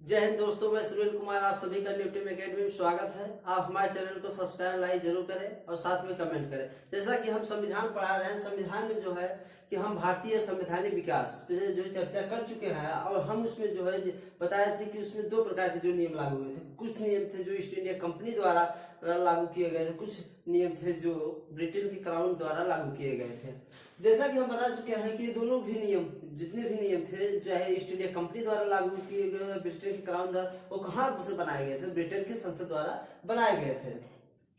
जय हिंद दोस्तों, मैं सुनील कुमार आप सभी का न्यू टीम एकेडमी में स्वागत है। आप हमारे चैनल को सब्सक्राइब लाइक जरूर करें और साथ में कमेंट करें। जैसा कि हम संविधान पढ़ा रहे हैं, संविधान में जो है कि हम भारतीय संवैधानिक विकास पे जो चर्चा कर चुके हैं और हम उसमें जो है बताए थे कि उसमें दो प्रकार के जो नियम लागू हुए थे। कुछ नियम थे जो ईस्ट इंडिया कंपनी द्वारा लागू किए गए थे, कुछ नियम थे जो ब्रिटेन के क्राउन द्वारा लागू किए गए थे। जैसा कि हम बता चुके हैं कि दोनों भी नियम, जितने भी नियम थे, चाहे ईस्ट इंडिया कंपनी द्वारा लागू किए गए ब्रिटेन के क्राउन द्वारा, वो कहाँ से बनाए गए थे? ब्रिटेन की संसद द्वारा बनाए गए थे।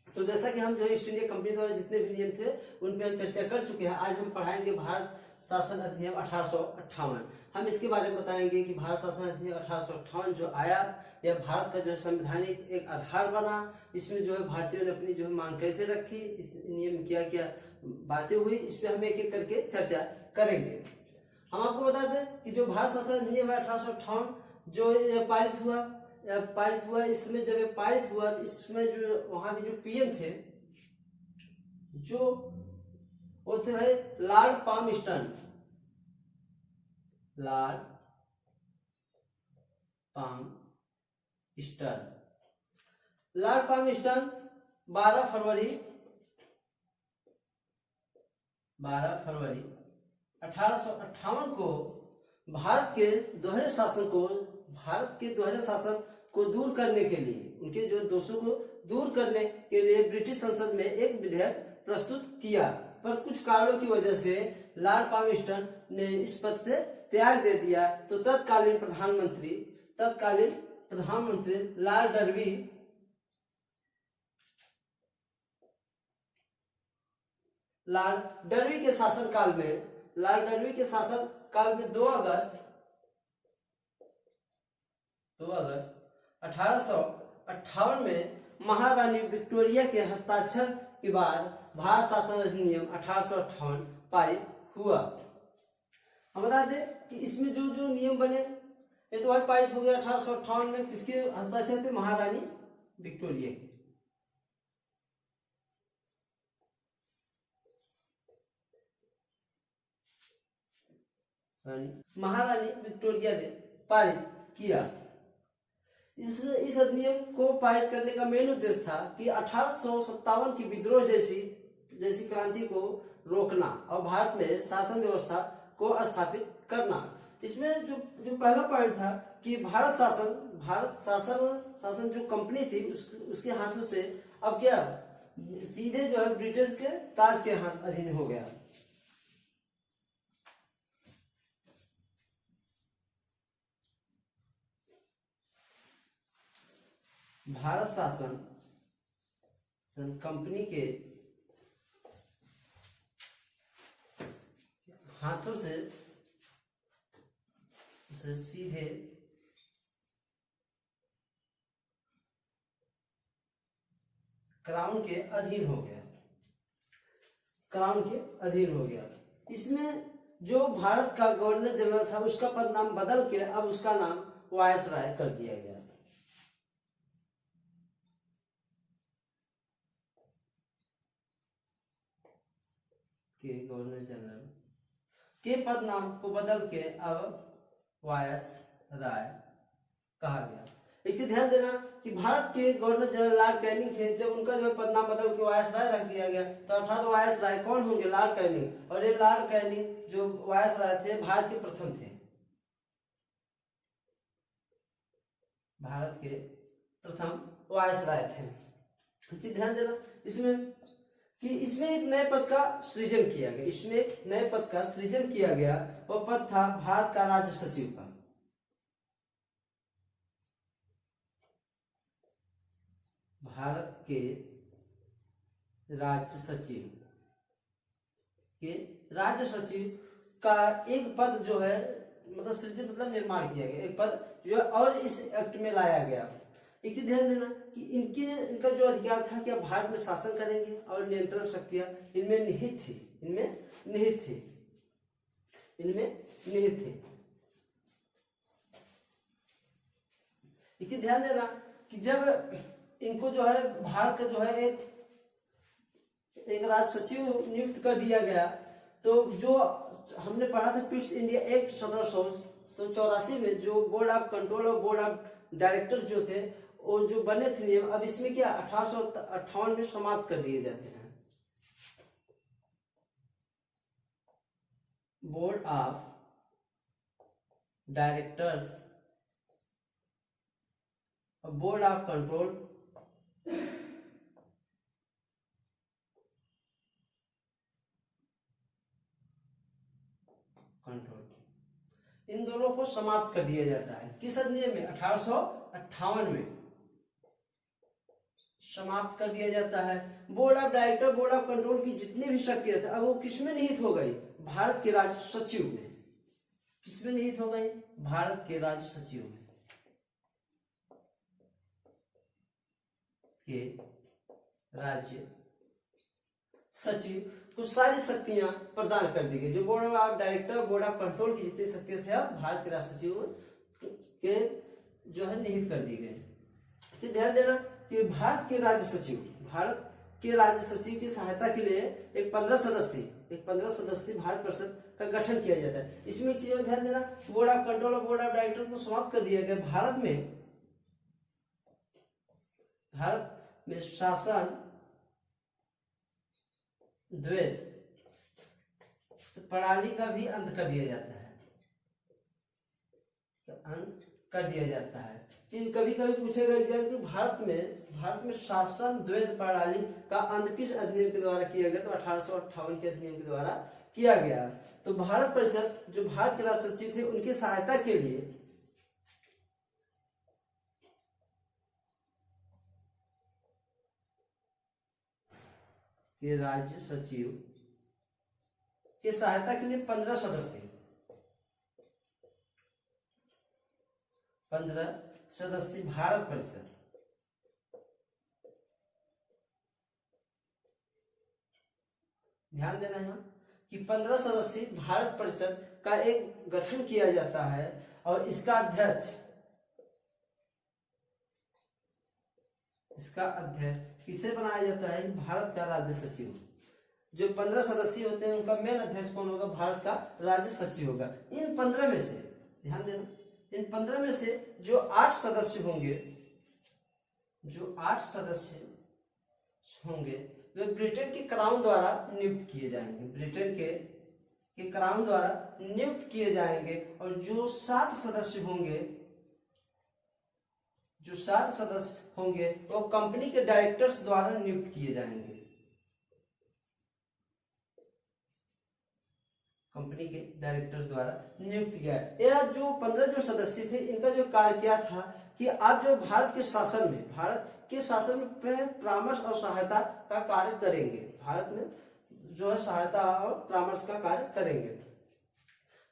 तो जैसा कि हम जो ईस्ट इंडिया कंपनी द्वारा जितने भी नियम थे उन पे हम चर्चा कर चुके हैं। आज हम पढ़ाएंगे भारत शासन अधिनियम 1858। हम इसके बारे में बताएंगे कि भारत शासन अधिनियम 1858 जो आया, यह भारत का जो संवैधानिक एक आधार बना। इसमें जो है भारतीयों ने अपनी जो है मांग कैसे रखी, इस नियम में क्या क्या बातें हुई, इस पे हम एक एक करके चर्चा करेंगे। हम आपको बता दें कि जो भारत शासन अधिनियम 1858 जो पारित हुआ, इसमें जब ये पारित हुआ तो इसमें जो वहां के जो पीएम थे, जो वो थे भाई लॉर्ड पामस्टन। लॉर्ड पामस्टन 12 फरवरी 1858 को भारत के दोहरे शासन को दूर करने के लिए, उनके जो दोषों को दूर करने के लिए ब्रिटिश संसद में एक विधेयक प्रस्तुत किया। पर कुछ कारणों की वजह से लॉर्ड पामस्टन ने इस पद से त्याग दे दिया। तो तत्कालीन प्रधानमंत्री लॉर्ड डर्बी के शासनकाल में 2 अगस्त 1858 में महारानी विक्टोरिया के हस्ताक्षर के बाद भारत शासन अधिनियम 1858 पारित हुआ। हम बता दें कि इसमें जो जो नियम बने, ये तो भाई पारित हो गया 1858 में। किसके हस्ताक्षर पे? महारानी विक्टोरिया के। महारानी विक्टोरिया ने पारित किया। इस अधिनियम को पारित करने का मेन उद्देश्य था कि 1857 की विद्रोह जैसी क्रांति को रोकना और भारत में शासन व्यवस्था को स्थापित करना। इसमें जो पहला पॉइंट था कि भारत शासन जो कंपनी थी उसके हाथों से अब क्या सीधे जो है ब्रिटिश के ताज के हाथ अधीन हो गया। भारत शासन कंपनी के हाथों से सीधे क्राउन के अधीन हो गया। इसमें जो भारत का गवर्नर जनरल था उसका पद नाम बदल के अब उसका नाम वायसराय कर दिया गया। के गवर्नर जनरल के पद नाम को बदल के अब वायसराय कहा गया। इसे ध्यान देना कि भारत के गवर्नर जनरल लॉर्ड कैनिंग थे। जब उनका जो पद नाम बदल के वायसराय रख दिया गया तो अर्थात वायसराय कौन होंगे? Lord Canning. और ये लॉर्ड कैनिंग जो वायसराय थे भारत के प्रथम थे। भारत के प्रथम वायसराय थे। इसे ध्यान देना इसमें एक नए पद का सृजन किया गया। वो पद था भारत का राज्य सचिव का। भारत के राज्य सचिव का एक पद जो है मतलब सृजन मतलब निर्माण किया गया, एक पद जो है और इस एक्ट में लाया गया। एक चीज ध्यान देना कि इनका जो अधिकार था कि आप भारत में शासन करेंगे और नियंत्रण शक्तियां इनमें निहित थी। एक चीज ध्यान देना कि जब इनको जो है भारत का जो है एक राज्य सचिव नियुक्त कर दिया गया, तो जो हमने पढ़ा था पीस इंडिया एक्ट 1784 में जो बोर्ड ऑफ कंट्रोल और बोर्ड ऑफ डायरेक्टर जो थे वो जो बने थे नियम, अब इसमें क्या 1858 में समाप्त कर दिए जाते हैं। Board of directors, board of control, इन दोनों को समाप्त कर दिया जाता है। किस अधिनियम में? 1858 में समाप्त कर दिया जाता है। Board of director, board of control की जितनी भी शक्तियां थी अब वो किसमें निहित हो गई? भारत के राज्य सचिव में। किसमें निहित हो गई? भारत के राज्य सचिव में, के राज्य सचिव को सारी शक्तियां प्रदान कर दी गई। जो board of director, board of control की जितनी शक्तियां थे अब भारत के राज्य सचिव के जो है निहित कर दी गई। ध्यान देना कि भारत के राज्य सचिव की सहायता के लिए एक 15 सदस्यीय भारत परिषद का गठन किया जाता है। इसमें एक चीज ध्यान देना, बोर्ड ऑफ कंट्रोल और बोर्ड ऑफ डायरेक्टर को समाप्त कर दिया गया। भारत में शासन द्वैध प्रणाली का भी अंत कर दिया जाता है, कभी कभी पूछेगा एग्जाम कि भारत में शासन द्वैध प्रणाली का अंत किस अधिनियम के द्वारा किया गया? तो 1858 के अधिनियम के द्वारा किया गया। तो भारत परिषद जो भारत के राज्य सचिव थे उनकी सहायता के लिए राज्य सचिव के सहायता के लिए 15 सदस्यीय भारत परिषद, ध्यान देना है कि 15 सदस्यीय भारत परिषद का एक गठन किया जाता है और इसका अध्यक्ष किसे बनाया जाता है? भारत का राज्य सचिव। जो 15 सदस्य होते हैं उनका मेन अध्यक्ष कौन होगा? भारत का राज्य सचिव होगा। इन 15 में से ध्यान देना, इन 15 में से जो 8 सदस्य होंगे वे ब्रिटेन के क्राउन द्वारा नियुक्त किए जाएंगे। ब्रिटेन के क्राउन द्वारा नियुक्त किए जाएंगे। और जो 7 सदस्य होंगे वो कंपनी के डायरेक्टर्स द्वारा नियुक्त किए जाएंगे। कंपनी के डायरेक्टर्स द्वारा नियुक्त किया। यह जो 15 जो सदस्य थे इनका जो कार्य क्या था कि आप जो भारत के शासन में परामर्श और सहायता का कार्य करेंगे। भारत में जो है सहायता और परामर्श का कार्य करेंगे।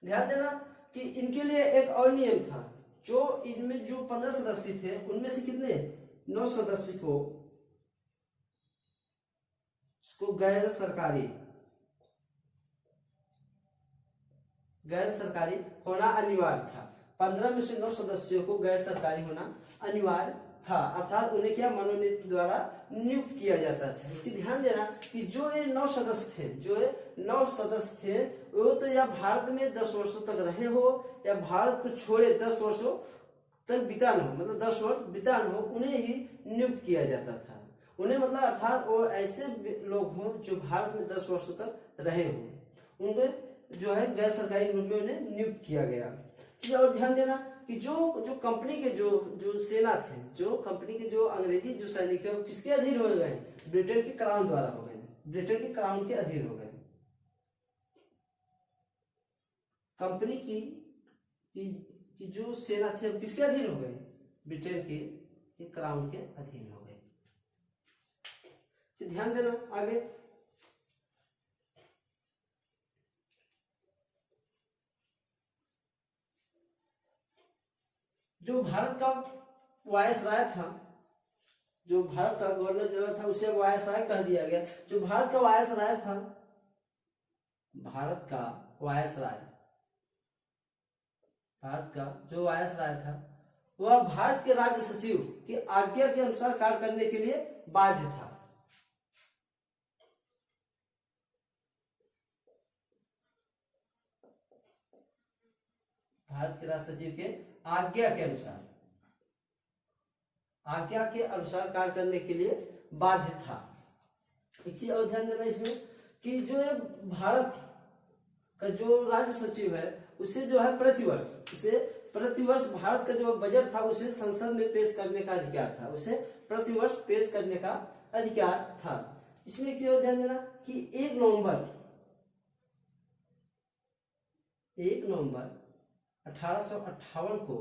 ध्यान देना कि इनके लिए एक और नियम था। जो इनमें जो 15 सदस्य थे उनमें से कितने 9 सदस्य को गैर सरकारी होना अनिवार्य था। 15 में से 9 सदस्यों को गैर सरकारी होना अनिवार्य था, अर्थात उन्हें क्या मनोनीत द्वारा नियुक्त किया जाता था। ध्यान देना कि जो ये 9 सदस्य थे वो तो या भारत में 10 वर्षों तक रहे हो या भारत को छोड़े 10 वर्षों तक बिता न हो, मतलब 10 वर्ष बिता न हो, उन्हें ही नियुक्त किया जाता था। उन्हें मतलब अर्थात वो ऐसे लोग हों जो भारत में 10 वर्षों तक रहे हों, उन्हें जो है गैर सरकारी रूप में उन्हें नियुक्त किया गया। और ध्यान देना कि जो कंपनी के जो सेना थे, जो कंपनी के जो अंग्रेजी जो सैनिक थे वो किसके अधीन हो गए? ब्रिटेन के क्राउन द्वारा हो गए, ब्रिटेन के क्राउन के अधीन हो गए। कंपनी की जो सेना थे किसके अधीन हो गए? ब्रिटेन के क्राउन के अधीन हो गए। ध्यान देना आगे जो भारत का वायसराय था, जो भारत का गवर्नर जनरल था उसे वायसराय कह दिया गया। जो भारत का वायसराय था, जो वायसराय था वह भारत के राज्य सचिव की आज्ञा के अनुसार कार्य करने के लिए बाध्य था। भारत के राज्य सचिव के आज्ञा के अनुसार आज्ञा के अनुसार कार्य करने के लिए बाध्य था। एक चीज और ध्यान देना इसमें कि जो भारत का जो राज्य सचिव है उसे जो है प्रतिवर्ष भारत का जो बजट था उसे संसद में पेश करने का अधिकार था, उसे प्रतिवर्ष पेश करने का अधिकार था। इसमें एक चीज और ध्यान देना कि 1 नवंबर 1858 को,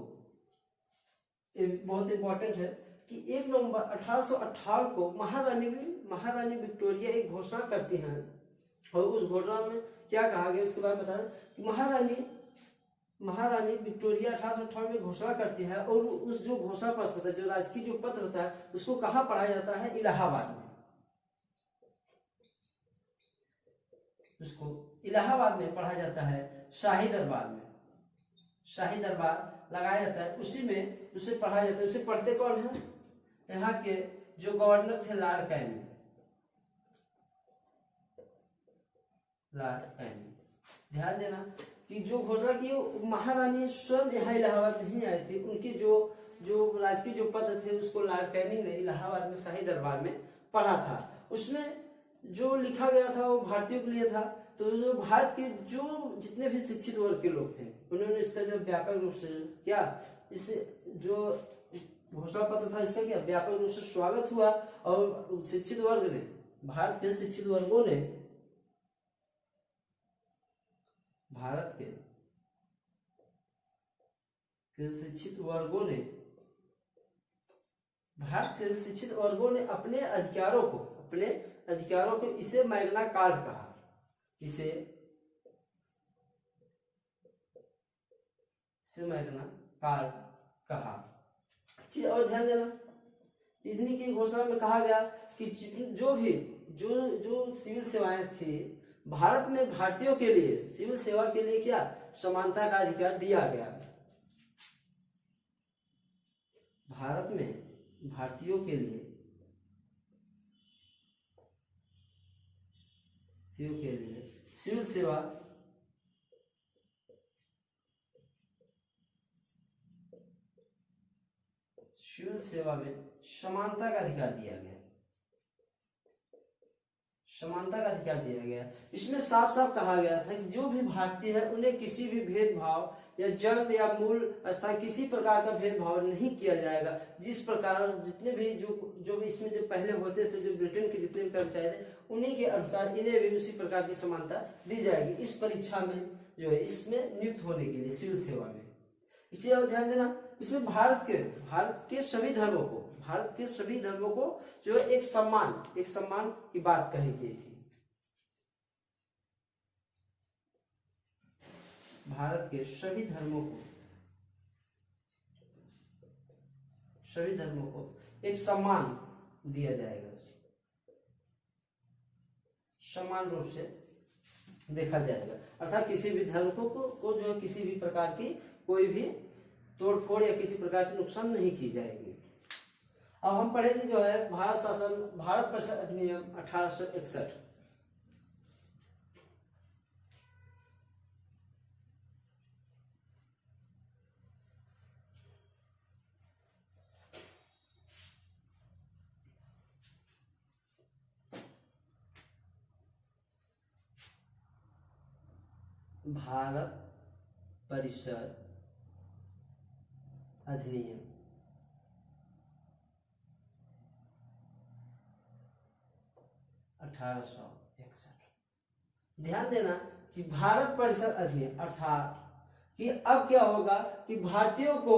बहुत इंपॉर्टेंट है कि 1 नवंबर 1858 को महारानी विक्टोरिया एक घोषणा करती हैं और उस घोषणा में क्या कहा गया उसके बारे में बता दें कि महारानी विक्टोरिया 1858 में घोषणा करती है और उस जो घोषणा पत्र होता है, जो राजकीय जो पत्र होता है, उसको कहाँ पढ़ाया जाता है? इलाहाबाद में। उसको इलाहाबाद में पढ़ा जाता है, शाही दरबार में, शाही दरबार लगाया जाता है, उसी में उसे पढ़ा जाता है। उसे पढ़ते कौन है? यहाँ के जो गवर्नर थे लॉर्ड कैनिंग। ध्यान देना कि जो घोषणा की महारानी स्वयं यहाँ इलाहाबाद नहीं आई थी, उनके जो राजकीय जो पद थे उसको लॉर्ड कैनिंग ने इलाहाबाद में शाही दरबार में पढ़ा था। उसमें जो लिखा गया था वो भारतीयों के लिए था। तो जो भारत के जो जितने भी शिक्षित वर्ग के लोग थे उन्होंने इसका जो व्यापक रूप से क्या इस जो घोषणा पत्र था इसका क्या व्यापक रूप से स्वागत हुआ और शिक्षित वर्ग ने, भारत के शिक्षित वर्गों ने, भारत के शिक्षित वर्गों ने अपने अधिकारों को इसे मैग्ना कार्टा कहा, इसे मैग्ना कार्टा कहा। चीज और ध्यान देना, इतनी की घोषणा में कहा गया कि जो सिविल सेवाएं थी भारत में, भारतीयों के लिए सिविल सेवा के लिए क्या समानता का अधिकार दिया गया। भारत में भारतीयों के लिए सिविल सेवा में समानता का अधिकार दिया गया। इसमें साफ साफ कहा गया था कि जो भी भारतीय है उन्हें किसी भी भेदभाव या जन्म या मूल स्थान किसी प्रकार का भेदभाव नहीं किया जाएगा। जिस प्रकार जितने भी जो इसमें जो पहले होते थे, जो ब्रिटेन के जितने भी कर्मचारी थे, उन्हीं के अनुसार इन्हें भी उसी प्रकार की समानता दी जाएगी इस परीक्षा में जो है इसमें नियुक्त होने के लिए सिविल सेवा में। इसे और ध्यान देना, इसमें भारत के सभी धर्मों को जो एक सम्मान की बात कही गई थी। भारत के सभी धर्मों को एक सम्मान दिया जाएगा, समान रूप से देखा जाएगा। अर्थात किसी भी धर्म को जो है किसी भी प्रकार की कोई भी तोड़फोड़ या किसी प्रकार की नुकसान नहीं की जाएगी। अब हम पढ़ेंगे जो है भारत परिषद अधिनियम 1861। भारत परिषद अधिनियम 1861। ध्यान देना कि भारत परिषद अधिनियम अर्थात कि अब क्या होगा कि भारतीयों को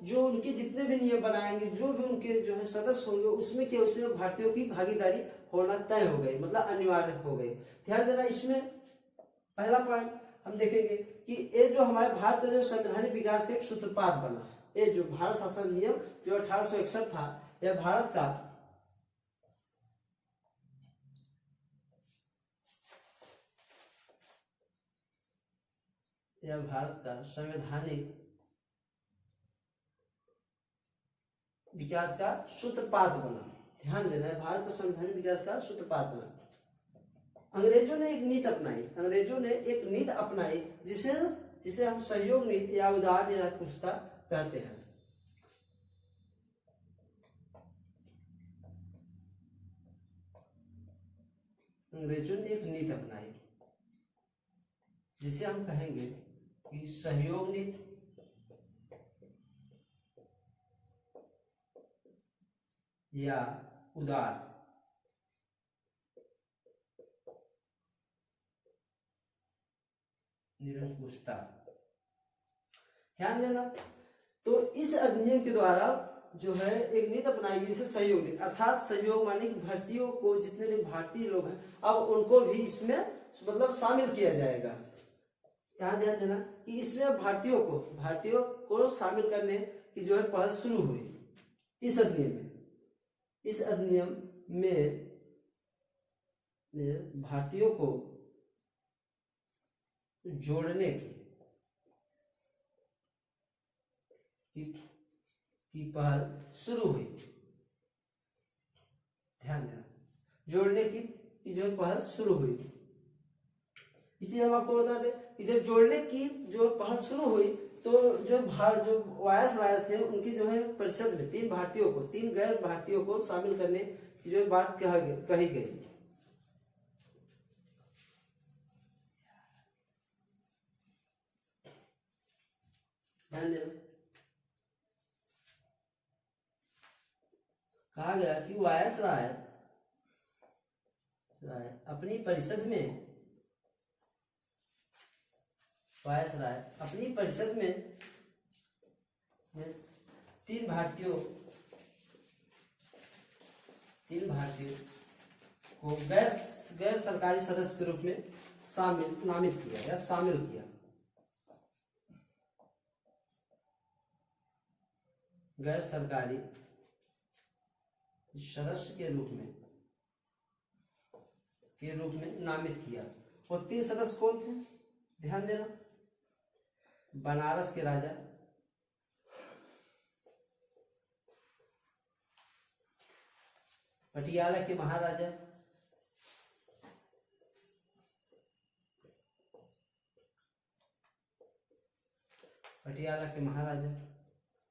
जो उनके जितने भी नियम बनाएंगे, जो भी उनके जो है सदस्य होंगे, उसमें भारतीयों की भागीदारी होना तय हो गई, मतलब अनिवार्य हो गई। ध्यान देना, इसमें पहला पॉइंट हम देखेंगे कि ये जो हमारे भारत का जो संवैधानिक विकास का एक सूत्रपात बना, ये जो भारत शासन नियम जो 1861 था, यह भारत का संवैधानिक विकास का सूत्रपात बना। ध्यान देना है, भारत का संवैधानिक विकास का सूत्रपात बना। अंग्रेजों ने एक नीति अपनाई जिसे हम सहयोग नीति या उदार निरंकुशता कहते हैं। अंग्रेजों ने एक नीति अपनाई जिसे हम कहेंगे कि सहयोग नीति या उदार निरंकुशता। ध्यान देना। तो इस अधिनियम के द्वारा जो है एक नीति अपनाई गई जिसे सहयोग नीति, अर्थात सहयोग माने कि भर्तियों को जितने भी भारतीय लोग हैं अब उनको भी इसमें मतलब शामिल किया जाएगा। ध्यान देना कि इसमें भारतीयों को शामिल करने की जो है पहल शुरू हुई इस अधिनियम में। इस अधिनियम में भारतीयों को जोड़ने की पहल शुरू हुई। ध्यान देना, जोड़ने की जो पहल शुरू हुई। इसे हम आपको बता दें कि जब जोड़ने की जो पहल शुरू हुई तो जो वायसराय थे उनकी जो है परिषद में 3 गैर भारतीयों को शामिल करने की जो बात कही गई। ध्यान देना, कहा गया कि वायसराय अपनी परिषद में 3 भारतीयों को गैर सरकारी सदस्य के रूप में नामित किया या शामिल किया। गैर सरकारी सदस्य के रूप में नामित किया। और 3 सदस्य कौन थे? ध्यान देना, बनारस के राजा, पटियाला के महाराजा,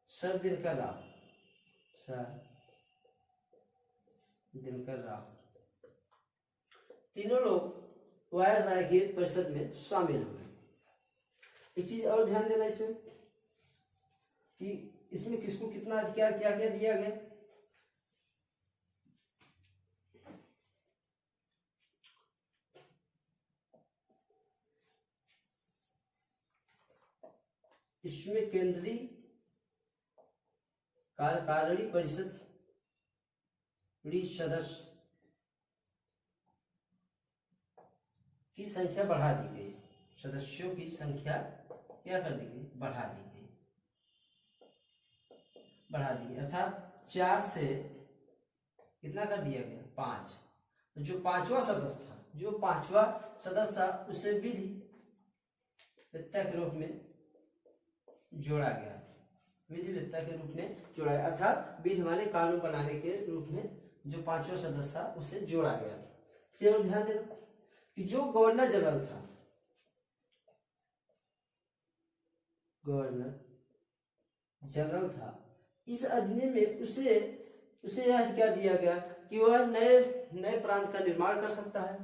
सर दिनकर राव, तीनों लोग वायसराय की परिषद में शामिल हुए। एक चीज और ध्यान देना इसमें कि इसमें किसको कितना अधिकार क्या दिया गया। इसमें केंद्रीय कार्यकारिणी परिषद सदस्य की संख्या बढ़ा दी गई। सदस्यों की संख्या क्या कर दी गई? बढ़ा दी गई। अर्थात 4 से कितना कर दिया गया? 5। जो पांचवा सदस्य था उसे विधिवेत्ता के रूप में जोड़ा गया। अर्थात विधि माने कानून बनाने के रूप में जो 5वां सदस्य था उसे जोड़ा गया। फिर ध्यान देना कि जो गवर्नर जनरल था इस अधिनियम में उसे यह अधिकार दिया गया कि वह नए प्रांत का निर्माण कर सकता है।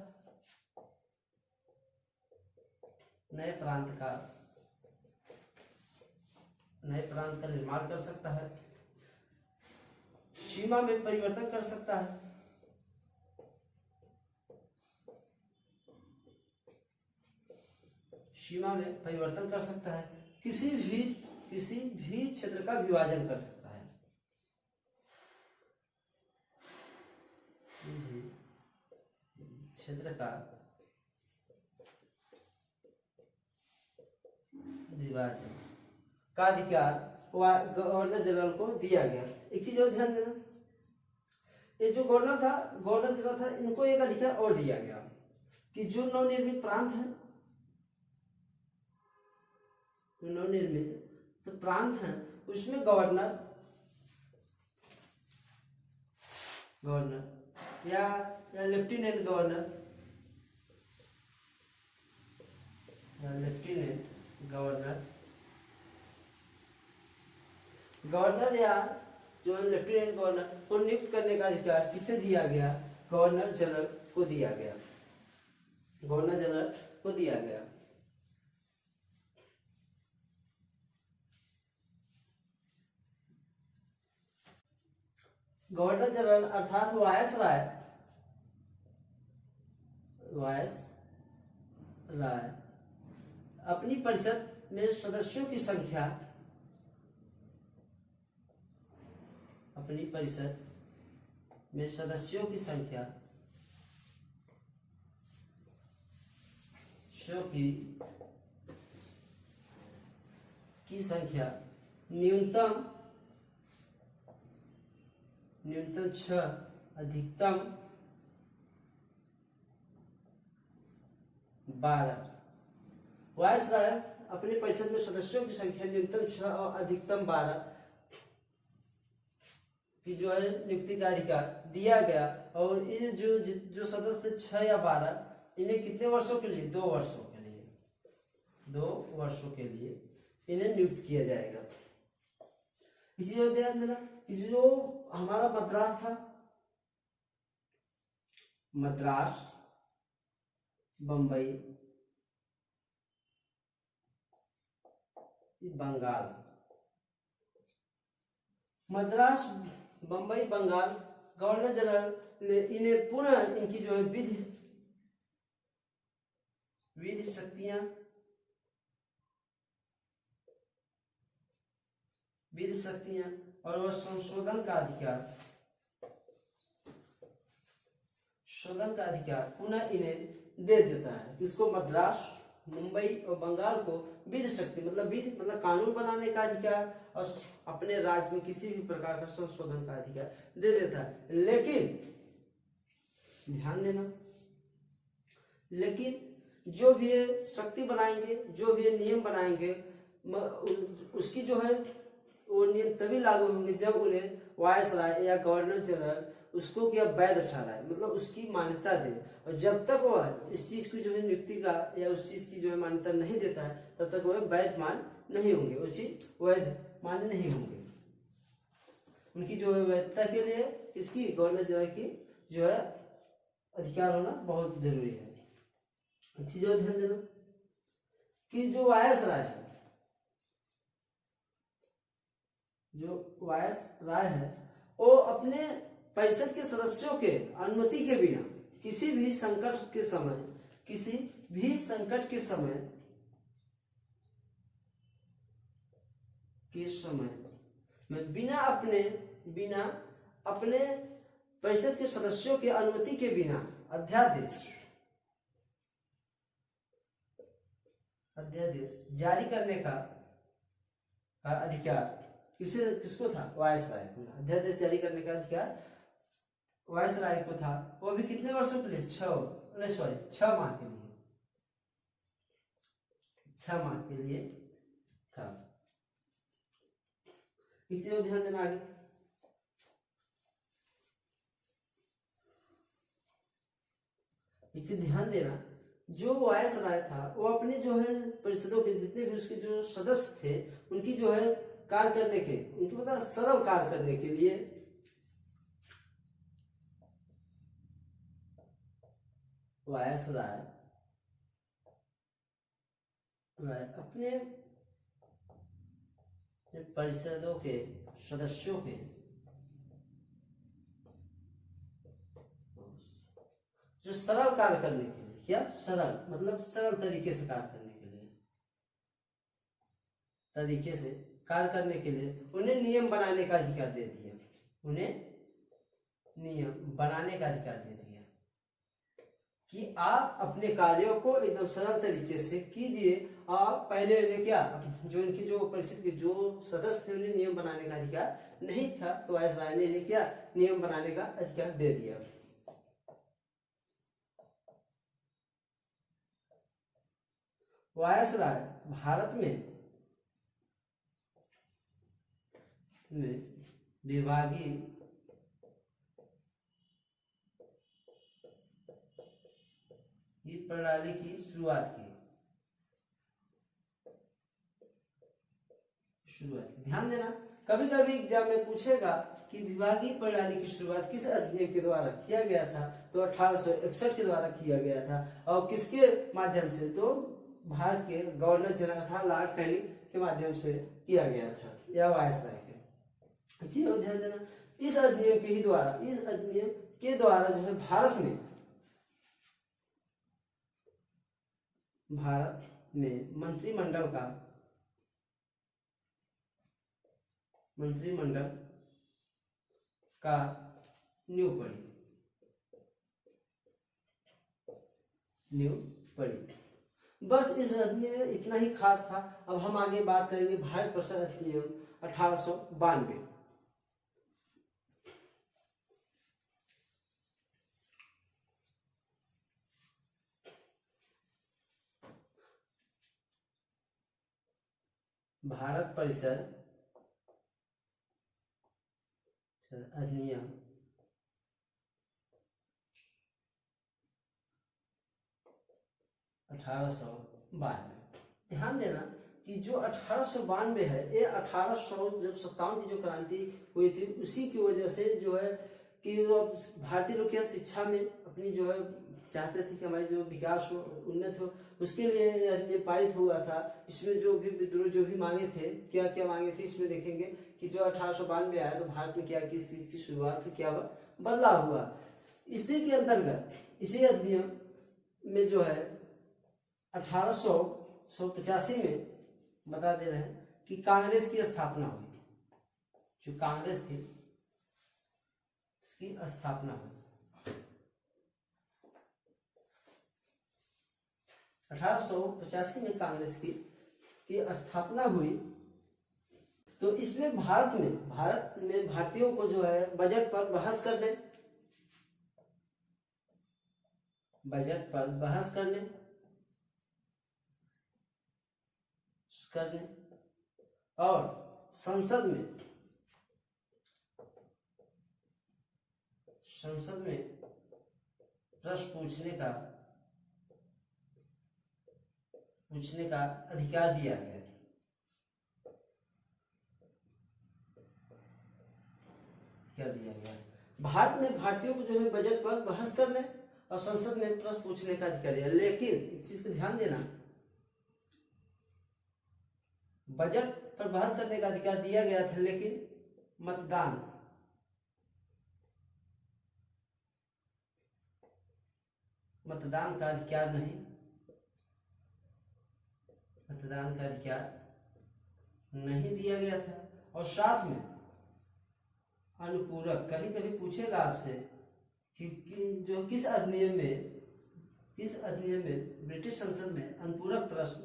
नए प्रांत का निर्माण कर सकता है, सीमा में परिवर्तन कर सकता है, किसी भी क्षेत्र का विभाजन कर सकता है, क्षेत्र का विभाजन का अधिकार गवर्नर जनरल को दिया गया। एक चीज और ध्यान देना, ये जो गवर्नर जनरल था इनको एक अधिकार और दिया गया कि जो नवनिर्मित प्रांत है, उसमें गवर्नर या लेफ्टिनेंट गवर्नर या जो लेफ्टिनेंट गवर्नर को नियुक्त करने का अधिकार किसे दिया गया? गवर्नर जनरल को दिया गया। गवर्नर जनरल को दिया गया। गवर्नर जनरल अर्थात वायसराय अपनी परिषद में सदस्यों की संख्या न्यूनतम 6 अधिकतम 12। वायसराय अपनी परिषद में सदस्यों की संख्या न्यूनतम 6 और अधिकतम 12 की जो है नियुक्ति का अधिकार दिया गया। और इन जो सदस्य 6 या 12 इन्हें कितने वर्षों के लिए? 2 वर्षों के लिए 2 वर्षों के लिए इन्हें नियुक्त किया जाएगा। इसी को ध्यान देना कि जो हमारा मद्रास था, मद्रास, बंबई, बंगाल, मद्रास, बंबई, बंगाल, गवर्नर जनरल ने इन्हें पुनः इनकी जो है विधि शक्तियां और वह संशोधन का अधिकार पुनः इन्हें दे देता है। किसको? मद्रास, मुंबई और बंगाल को विधि शक्ति मतलब कानून बनाने का अधिकार और अपने राज्य में किसी भी प्रकार का संशोधन का अधिकार दे देता है। लेकिन ध्यान देना, जो भी ये शक्ति बनाएंगे, जो भी ये नियम बनाएंगे, उसकी जो है वो नियम तभी लागू होंगे जब उन्हें वायसराय या गवर्नर जनरल उसको क्या वैध ठहराए, मतलब उसकी मान्यता दे। और जब तक वह इस चीज की जो है नियुक्ति का या उस चीज की जो है मान्यता नहीं देता है तब तक वह वैध मान नहीं होंगे, वो चीज वैध मान्य नहीं होंगे। उनकी जो है वैधता के लिए इसकी गवर्नर जनरल की जो है अधिकार होना बहुत जरूरी है। अच्छी जो ध्यान देना कि जो वायसराय है वो अपने परिषद के सदस्यों के अनुमति के बिना किसी भी संकट के समय में बिना अपने परिषद के सदस्यों के अनुमति के बिना अध्यादेश जारी करने का अधिकार किसको था? वायसराय को। अध्यादेश जारी करने का अधिकार वायसराय को था। वो भी कितने वर्षों के लिए? 6 माह के लिए 6 माह के लिए था। इसी को ध्यान देना आगे। इसे ध्यान देना जो वायसराय था वो अपने जो है परिषदों के जितने भी उसके जो सदस्य थे उनकी जो है कार्य करने के उनकी मतलब सरल कार्य करने के लिए वायसराय अपने परिषदों के सदस्यों के जो सरल कार्य करने के लिए, क्या सरल मतलब सरल तरीके से कार्य करने के लिए उन्हें नियम बनाने का अधिकार दे दिया। कि आप अपने कार्यों को एकदम सरल तरीके से कीजिए। और पहले उन्हें क्या जो इनकी जो परिषद के जो सदस्य थे उन्हें नियम बनाने का अधिकार नहीं था, तो वायसराय ने इन्हें क्या नियम बनाने का अधिकार दे दिया। वायसराय भारत में विभागीय प्रणाली की शुरुआत की। ध्यान देना, कभी कभी एग्जाम में पूछेगा कि विभागीय प्रणाली की शुरुआत किस अधिनियम के द्वारा किया गया था, तो 1861 के द्वारा किया गया था। और किसके माध्यम से, तो भारत के गवर्नर जनरल था लॉर्ड कैनिंग के माध्यम से किया गया था, या वायसराय के। जी ध्यान देना, इस अधिनियम के द्वारा जो है भारत में मंत्रिमंडल का नींव पड़ी। बस इस अधिनियम में इतना ही खास था। अब हम आगे बात करेंगे भारत प्रसार अधिनियम 1892। भारत परिषद अधिनियम 1892। ध्यान देना कि जो 1892 है, ये 1857 की जो क्रांति हुई थी, उसी की वजह से जो है कि भारतीय लोग शिक्षा में अपनी जो है चाहते थे कि हमारी जो विकास हो, उन्नत हो, उसके लिए ये पारित हुआ था। इसमें जो भी विद्रोह जो भी मांगे थे, क्या क्या मांगे थे, इसमें देखेंगे कि जो 1892 आया तो भारत में क्या किस चीज की शुरुआत हुई, क्या बदलाव हुआ। इसी के अंतर्गत इसी अधिनियम में जो है 1885 में बता दे रहे हैं कि कांग्रेस की स्थापना हुई। जो कांग्रेस थी इसकी स्थापना हुई 1885 में कांग्रेस की स्थापना हुई। तो इसमें भारत में भारतीयों को जो है बजट पर बहस करने और संसद में प्रश्न पूछने का अधिकार दिया गया। भारत में भारतीयों को जो है बजट पर बहस करने और संसद में प्रश्न पूछने का अधिकार दिया। लेकिन एक चीज का ध्यान देना, बजट पर बहस करने का अधिकार दिया गया था, लेकिन मतदान का अधिकार नहीं दिया गया था। और साथ में अनुपूरक, कभी कभी पूछेगा आपसे कि जो किस अधिनियम में ब्रिटिश संसद में अनुपूरक प्रश्न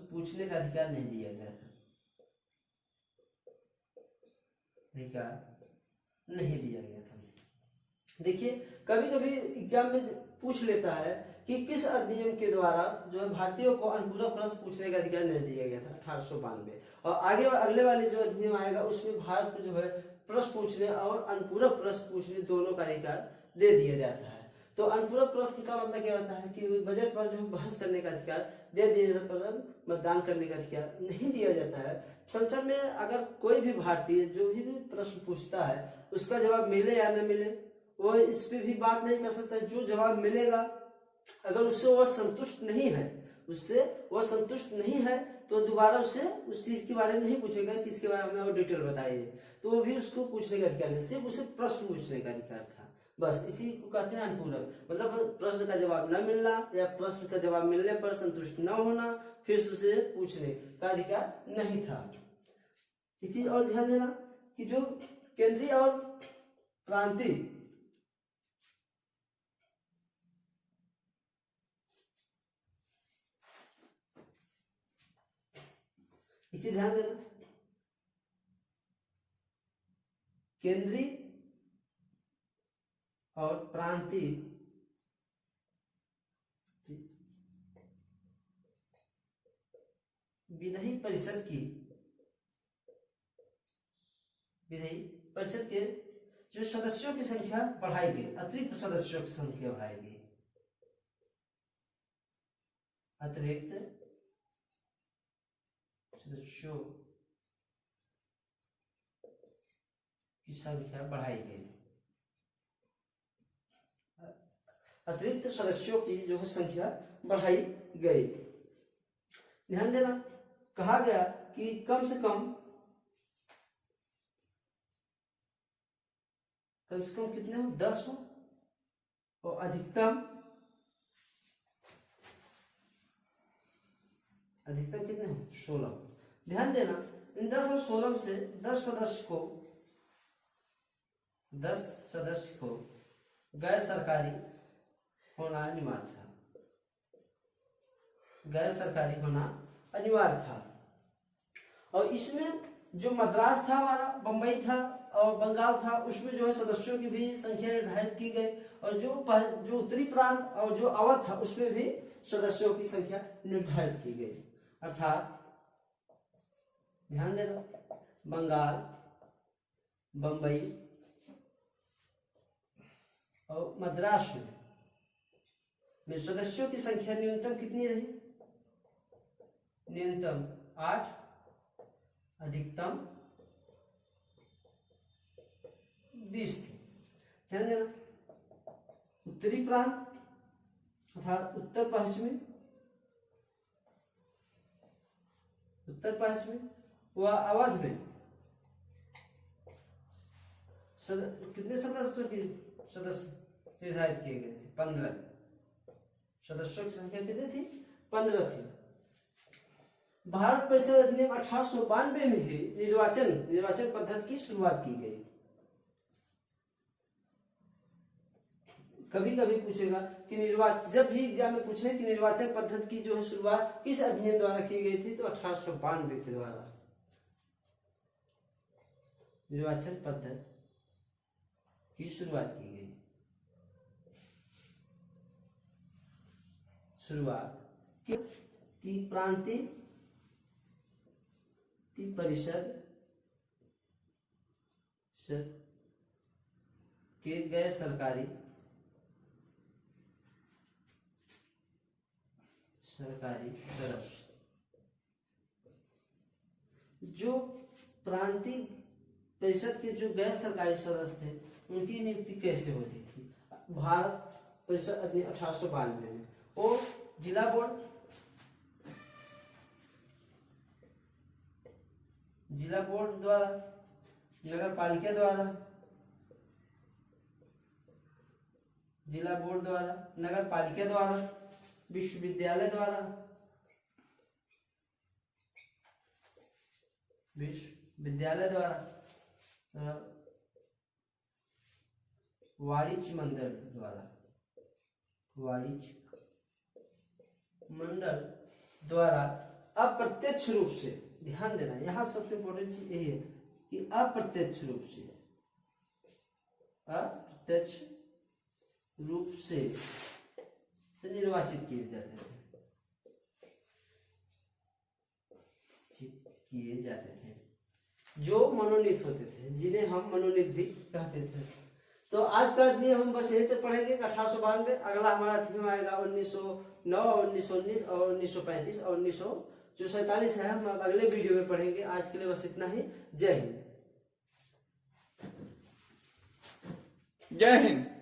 पूछने का अधिकार नहीं दिया गया था, देखिए कभी कभी एग्जाम में पूछ लेता है कि किस अधिनियम के द्वारा जो है भारतीयों को अनुपूरक प्रश्न पूछने का अधिकार नहीं दिया गया था 1892। और आगे अगले वाले जो अधिनियम आएगा उसमें भारत को जो है प्रश्न पूछने और अनुपूरक प्रश्न पूछने दोनों का अधिकार दे दिया जाता है। तो अनुपूरक प्रश्न का मतलब क्या होता है कि बजट पर जो बहस करने का अधिकार दे दिया जाता है, पर मतदान करने का अधिकार नहीं दिया जाता है। संसद में अगर कोई भी भारतीय जो भी प्रश्न पूछता है उसका जवाब मिले या न मिले, वो इस पे भी बात नहीं कर सकता। जो जवाब मिलेगा अगर उससे वह संतुष्ट नहीं है तो दोबारा उससे उस चीज के बारे में नहीं पूछेगा कि इसके बारे में और डिटेल बताइए, तो वो भी उसको पूछने का अधिकार नहीं, सिर्फ उसे प्रश्न पूछने का अधिकार था। बस इसी को कहते हैं अनुपूरक, मतलब प्रश्न का जवाब न मिलना या प्रश्न का जवाब मिलने पर संतुष्ट न होना, फिर से उसे पूछने का अधिकार नहीं था। इस चीज और ध्यान देना कि जो केंद्रीय और प्रांतीय इसे ध्यान देना, केंद्रीय और प्रांतीय विधायी परिषद के जो सदस्यों की संख्या बढ़ाई गई, अतिरिक्त सदस्यों की संख्या बढ़ाई गई, अतिरिक्त सदस्यों की संख्या बढ़ाई गई। अतिरिक्त सदस्यों की जो है संख्या बढ़ाई गई। ध्यान देना, कहा गया कि कम से कम कितने हो, 10 हो, और अधिकतम कितने हो, 16। ध्यान देना, इन 10 और 16 में से 10 सदस्य को गैर सरकारी होना अनिवार्य था। गैर सरकारी होना अनिवार्य था। और इसमें जो मद्रास था हमारा, बंबई था और बंगाल था, उसमें जो है सदस्यों की भी संख्या निर्धारित की गई। और जो उत्तरी प्रांत और जो अवध था उसमें भी सदस्यों की संख्या निर्धारित की गई। अर्थात ध्यान देना, बंगाल, बंबई और मद्रास में सदस्यों की संख्या न्यूनतम कितनी रही? न्यूनतम 8, अधिकतम 20 थी। ध्यान देना, उत्तरी प्रांत अर्थात उत्तर पश्चिमी व अवध में कितने सदस्य निर्धारित किए गए थे? 15 सदस्यों की संख्या कितनी थी? 15 थी। भारत परिषद अधिनियम 1892 में ही निर्वाचन पद्धति की शुरुआत की गई। कभी कभी पूछेगा कि जब भी एग्जाम में पूछे कि निर्वाचन पद्धति की जो है शुरुआत किस अधिनियम द्वारा की गई थी, तो 1892 के द्वारा निर्वाचन पद्धति की शुरुआत की गई। की प्रांतीय परिषद के गैर सरकारी सदस्य, जो प्रांतीय परिषद के जो गैर सरकारी सदस्य थे उनकी नियुक्ति कैसे होती थी? भारत परिषद अधिनियम 1892 में, और जिला बोर्ड द्वारा, नगर पालिका द्वारा, जिला बोर्ड द्वारा, नगर पालिका द्वारा, विश्वविद्यालय द्वारा, वाणिज्य मंडल द्वारा अप्रत्यक्ष रूप से, ध्यान देना यहां सबसे इंपॉर्टेंट चीज यही है कि अप्रत्यक्ष रूप से निर्वाचित किए जाते थे, जो मनोनीत होते थे, जिन्हें हम मनोनीत भी कहते थे। तो आज का अधिनियम हम बस यही तो पढ़ेंगे 1892। अगला हमारा अधिनियम आएगा 1909, 1919 और 1935 और 1947 है, हम अगले वीडियो में पढ़ेंगे। आज के लिए बस इतना ही। जय हिंद।